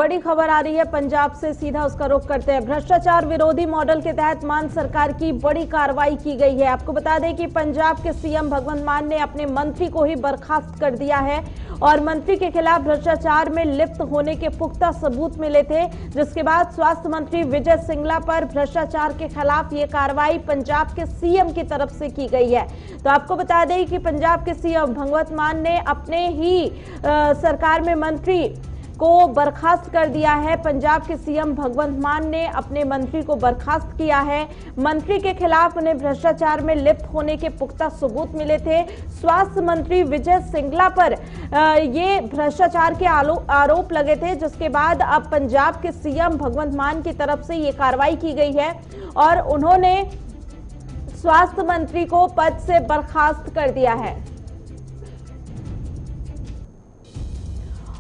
बड़ी खबर आ रही है पंजाब से, सीधा उसका रुख करते हैं। भ्रष्टाचार विरोधी मॉडल के तहत मान सरकार की बड़ी कार्रवाई की गई है। आपको बता दें कि पंजाब के सीएम भगवंत मान ने अपने मंत्री को ही बर्खास्त कर दिया है और मंत्री के खिलाफ भ्रष्टाचार में लिप्त होने के पुख्ता सबूत मिले थे, जिसके बाद स्वास्थ्य मंत्री विजय सिंगला पर भ्रष्टाचार के खिलाफ ये कार्रवाई पंजाब के सीएम की तरफ से की गई है। तो आपको बता दें कि पंजाब के सीएम भगवंत मान ने अपने ही सरकार में मंत्री को बर्खास्त कर दिया है। पंजाब के सीएम भगवंत मान ने अपने मंत्री को बर्खास्त किया है। मंत्री के खिलाफ उन्हें भ्रष्टाचार में लिप्त होने के पुख्ता सबूत मिले थे। स्वास्थ्य मंत्री विजय सिंगला पर ये भ्रष्टाचार के आरोप लगे थे, जिसके बाद अब पंजाब के सीएम भगवंत मान की तरफ से ये कार्रवाई की गई है और उन्होंने स्वास्थ्य मंत्री को पद से बर्खास्त कर दिया है।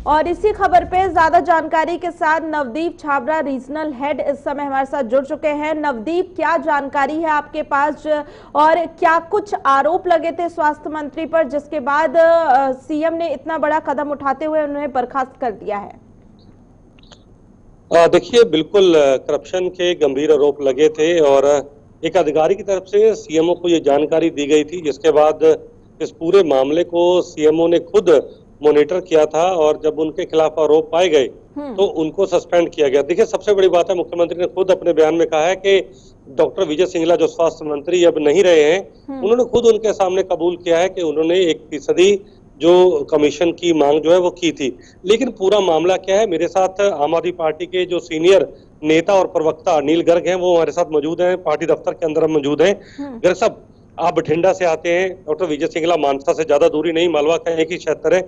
और इसी खबर पे ज्यादा जानकारी के साथ नवदीप छाबड़ा, रीजनल हेड, इस समय हमारे साथ जुड़ चुके हैं। नवदीप, क्या जानकारी है आपके पास और क्या कुछ आरोप लगे थे स्वास्थ्य मंत्री पर, जिसके बाद सीएम ने इतना बड़ा कदम उठाते हुए उन्हें बर्खास्त कर दिया है? देखिए, बिल्कुल करप्शन के गंभीर आरोप लगे थे और एक अधिकारी की तरफ से सीएमओ को ये जानकारी दी गई थी, जिसके बाद इस पूरे मामले को सीएमओ ने खुद मॉनिटर किया था और जब उनके खिलाफ आरोप पाए गए तो उनको सस्पेंड किया गया। देखिए, सबसे बड़ी बात है, मुख्यमंत्री ने खुद अपने बयान में कहा है कि डॉक्टर विजय सिंगला जो स्वास्थ्य मंत्री अब नहीं रहे हैं, उन्होंने खुद उनके सामने कबूल किया है कि उन्होंने 1% जो कमीशन की मांग जो है वो की थी। लेकिन पूरा मामला क्या है, मेरे साथ आम आदमी पार्टी के जो सीनियर नेता और प्रवक्ता अनिल गर्ग हैं, वो हमारे साथ मौजूद हैं, पार्टी दफ्तर के अंदर मौजूद हैं। गर्ग साहब, आप बठिंडा से आते हैं, डॉक्टर विजय सिंगला मानसा से ज्यादा दूरी नहीं, मालवा का एक ही क्षेत्र है।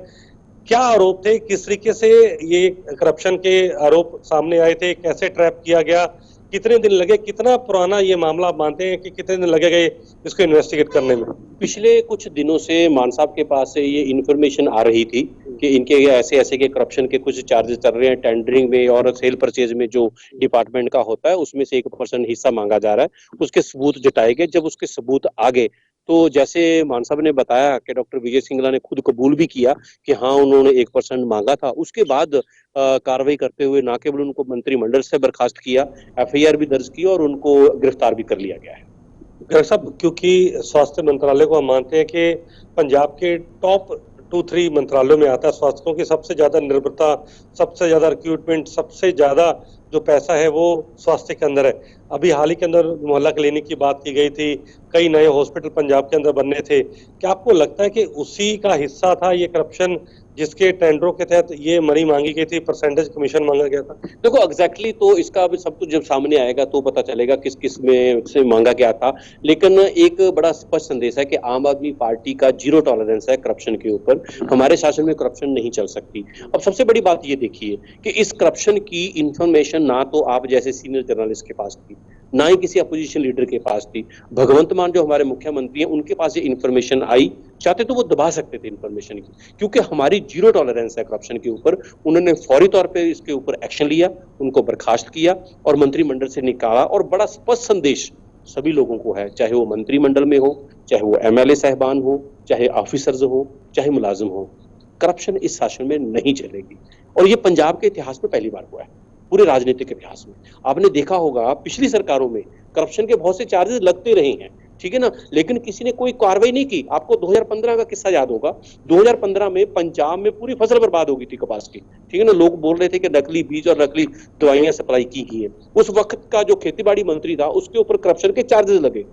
क्या आरोप थे, किस तरीके से ये करप्शन के आरोप सामने आए थे, कैसे ट्रैप किया गया, कितने दिन लगे, कितना पुराना ये मामला मानते हैं कि कितने दिन लगेगा इसको इन्वेस्टिगेट करने में? पिछले कुछ दिनों से मान साहब के पास से ये इन्फॉर्मेशन आ रही थी कि इनके ऐसे ऐसे के करप्शन के कुछ चार्जेस चल रहे हैं, टेंडरिंग में और सेल परचेज में जो डिपार्टमेंट का होता है उसमें से 1% हिस्सा मांगा जा रहा है। उसके सबूत जुटाए गए। जब उसके सबूत आ गए तो जैसे मान साहब ने बताया कि डॉक्टर विजय सिंगला ने खुद कबूल भी किया कि हाँ, उन्होंने 1% मांगा था। उसके बाद कार्रवाई करते हुए ना केवल उनको मंत्रिमंडल से बर्खास्त किया, एफआईआर भी दर्ज की और उनको गिरफ्तार भी कर लिया गया है। डॉक्टर साहब, क्योंकि स्वास्थ्य मंत्रालय को हम मानते हैं कि पंजाब के टॉप 2-3 मंत्रालयों में आता है, स्वास्थ्य की सबसे ज्यादा निर्भरता, सबसे ज्यादा रिक्रूटमेंट, सबसे ज्यादा जो पैसा है वो स्वास्थ्य के अंदर है। अभी हाल ही के अंदर मोहल्ला क्लिनिक की बात की गई थी, कई नए हॉस्पिटल पंजाब के अंदर बनने थे। क्या आपको लगता है कि उसी का हिस्सा था ये करप्शन, जिसके टेंडरों के तहत ये मनी मांगी गई थी, परसेंटेज कमीशन मांगा गया था? देखो, एग्जैक्टली तो इसका अभी सब कुछ जब सामने आएगा तो पता चलेगा किस किस में से मांगा गया था। लेकिन एक बड़ा स्पष्ट संदेश है कि आम आदमी पार्टी का 0 टॉलरेंस है करप्शन के ऊपर। हमारे शासन में करप्शन नहीं चल सकती। अब सबसे बड़ी बात ये देखिए कि इस करप्शन की इंफॉर्मेशन ना तो आप जैसे सीनियर जर्नलिस्ट के पास थी, ना ही किसी अपोजिशन लीडर के पास थी। भगवंत मान जो हमारे मुख्यमंत्री हैं, उनके पास ये इंफॉर्मेशन आई, चाहते तो वो दबा सकते थे इंफॉर्मेशन की, क्योंकि हमारी 0 टॉलरेंस है करप्शन के ऊपर। उन्होंने फौरी तौर पे इसके ऊपर एक्शन लिया, उनको बर्खास्त किया और मंत्रिमंडल से निकाला। और बड़ा स्पष्ट संदेश सभी लोगों को है, चाहे वो मंत्रिमंडल में हो, चाहे वो एमएलए साहबान हो, चाहे ऑफिसर्स हो, चाहे मुलाजिम हो, करप्शन इस शासन में नहीं चलेगी। और ये पंजाब के इतिहास में पहली बार हुआ है, पूरे राजनीतिक इतिहास में। आपने देखा होगा पिछली सरकारों में करप्शन के बहुत से चार्जेस लगते रहे हैं, ठीक है ना, लेकिन किसी ने कोई कार्रवाई नहीं की। आपको 2015 का किस्सा याद होगा। 2015 में पंजाब में पूरी फसल बर्बाद हो गई थी कपास की, ठीक है ना। लोग बोल रहे थे कि नकली बीज और नकली दवाइयां सप्लाई की है। उस वक्त का जो खेतीबाड़ी मंत्री था, उसके ऊपर करप्शन के चार्जेस लगे,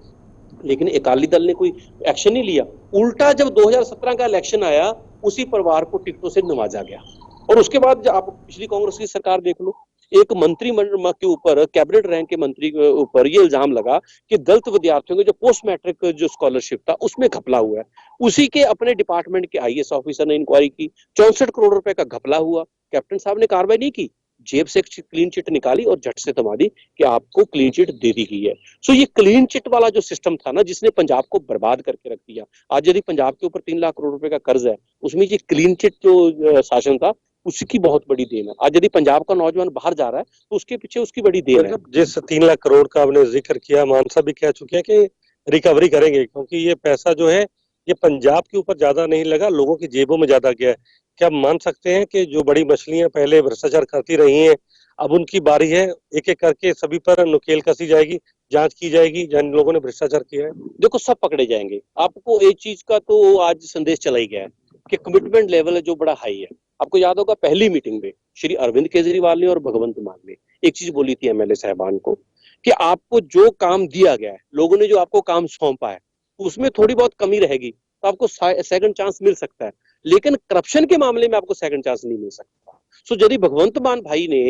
लेकिन अकाली दल ने कोई एक्शन नहीं लिया। उल्टा जब 2017 का इलेक्शन आया, उसी परिवार को टिकटों से नवाजा गया। और उसके बाद आप पिछली कांग्रेस की सरकार देख लो, एक मंत्रिमंडल के ऊपर, कैबिनेट रैंक के मंत्री के ऊपर ये इल्जाम लगा कि दलित विद्यार्थियों के जो पोस्ट मैट्रिक जो स्कॉलरशिप था उसमें घपला हुआ है। उसी के अपने डिपार्टमेंट के आईएएस ऑफिसर ने इंक्वायरी की, 64 करोड़ रुपए का घपला हुआ। कैप्टन साहब ने कार्रवाई नहीं की, जेब से क्लीन चिट निकाली और झट से थमा दी कि आपको क्लीन चिट दे दी गई है। सो ये क्लीन चिट वाला जो सिस्टम था ना, जिसने पंजाब को बर्बाद करके रख दिया। आज यदि पंजाब के ऊपर 3 लाख करोड़ रुपए का कर्ज है, उसमें ये क्लीन चिट जो शासन था उसकी बहुत बड़ी देन है। आज यदि पंजाब का नौजवान बाहर जा रहा है तो उसके पीछे उसकी बड़ी देन है। जिस 3 लाख करोड़ का आपने जिक्र किया, मानसा भी कह चुके हैं कि रिकवरी करेंगे, क्योंकि ये पैसा जो है ये पंजाब के ऊपर ज्यादा नहीं लगा, लोगों की जेबों में ज्यादा गया है। क्या आप मान सकते हैं कि जो बड़ी मछलियां पहले भ्रष्टाचार करती रही हैं, अब उनकी बारी है, एक एक करके सभी पर नुकेल कसी जाएगी, जांच की जाएगी जिन लोगों ने भ्रष्टाचार किया है? देखो सब पकड़े जाएंगे। आपको एक चीज का तो आज संदेश चला ही गया है कि कमिटमेंट लेवल है जो बड़ा हाई है। आपको याद होगा पहली मीटिंग में श्री अरविंद केजरीवाल ने और भगवंत मान ने एक चीज बोली थी एमएलए साहबान को कि आपको जो काम दिया गया है, लोगों ने जो आपको काम सौंपा है, उसमें थोड़ी बहुत कमी रहेगी तो आपको सेकंड चांस मिल सकता है, लेकिन करप्शन के मामले में आपको सेकंड चांस नहीं मिल सकता। सो यदि भगवंत मान भाई ने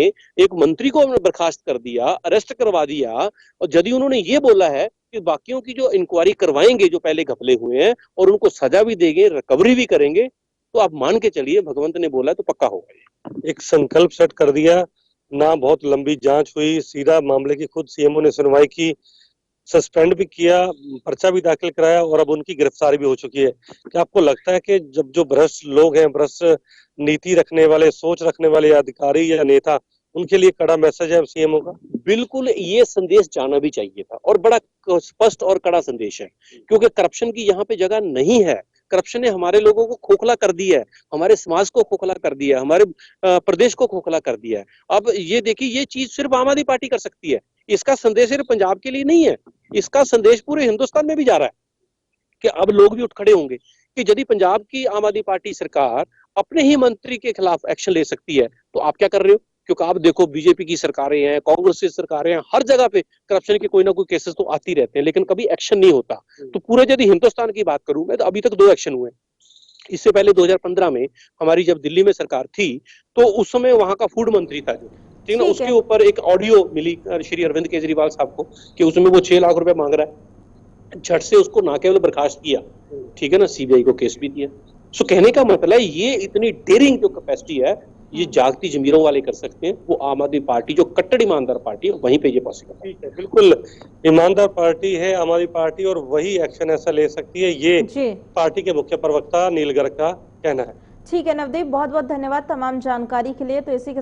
एक मंत्री को बर्खास्त कर दिया, अरेस्ट करवा दिया, और यदि उन्होंने ये बोला है कि बाकियों की जो इंक्वायरी करवाएंगे जो पहले घपले हुए हैं और उनको सजा भी देंगे, रिकवरी भी करेंगे, तो आप मान के चलिए भगवंत ने बोला तो पक्का होगा। एक संकल्प सेट कर दिया ना, बहुत लंबी जांच हुई, सीधा मामले की खुद सीएमओ ने सुनवाई की, सस्पेंड भी किया, पर्चा भी दाखिल कराया और अब उनकी गिरफ्तारी भी हो चुकी है। क्या आपको लगता है कि जब जो भ्रष्ट लोग हैं, भ्रष्ट नीति रखने वाले, सोच रखने वाले अधिकारी या नेता, उनके लिए कड़ा मैसेज है सीएमओ का? बिल्कुल ये संदेश जाना भी चाहिए था और बड़ा स्पष्ट और कड़ा संदेश है, क्योंकि करप्शन की यहाँ पे जगह नहीं है। करप्शन ने हमारे लोगों को खोखला कर दिया है, हमारे समाज को खोखला कर दिया है, हमारे प्रदेश को खोखला कर दिया है। अब ये देखिए, ये चीज सिर्फ आम आदमी पार्टी कर सकती है। इसका संदेश सिर्फ पंजाब के लिए नहीं है, इसका संदेश पूरे हिंदुस्तान में भी जा रहा है कि अब लोग भी उठ खड़े होंगे कि यदि पंजाब की आम आदमी पार्टी सरकार अपने ही मंत्री के खिलाफ एक्शन ले सकती है तो आप क्या कर रहे हो? क्योंकि आप देखो बीजेपी की सरकारें हैं, कांग्रेस की सरकारें हैं, हर जगह पे करप्शन के कोई ना कोई केसेस तो आती रहते हैं, लेकिन कभी एक्शन नहीं होता। तो पूरे यदि हिंदुस्तान की बात करूं मैं, तो अभी तक 2 एक्शन हुए। इससे पहले 2015 में हमारी जब दिल्ली में सरकार थी, तो उस समय वहां का फूड मंत्री था जो, ठीक ना, उसके ऊपर एक ऑडियो मिली श्री अरविंद केजरीवाल साहब को कि उसमें वो 6 लाख रुपए मांग रहा है। झट से उसको ना केवल बर्खास्त किया, ठीक है ना, सीबीआई को केस भी दिया। सो कहने का मतलब है ये इतनी डेयरिंग जो कैपेसिटी है, ये जागती जमीरों वाले कर सकते हैं। वो आम आदमी पार्टी जो कट्टर ईमानदार पार्टी है, वहीं पे ये पॉसिबल है। ठीक है, बिल्कुल ईमानदार पार्टी है आम आदमी पार्टी और वही एक्शन ऐसा ले सकती है, ये पार्टी के मुख्य प्रवक्ता नील गर्ग का कहना है। ठीक है नवदीप, बहुत बहुत धन्यवाद तमाम जानकारी के लिए। तो इसी के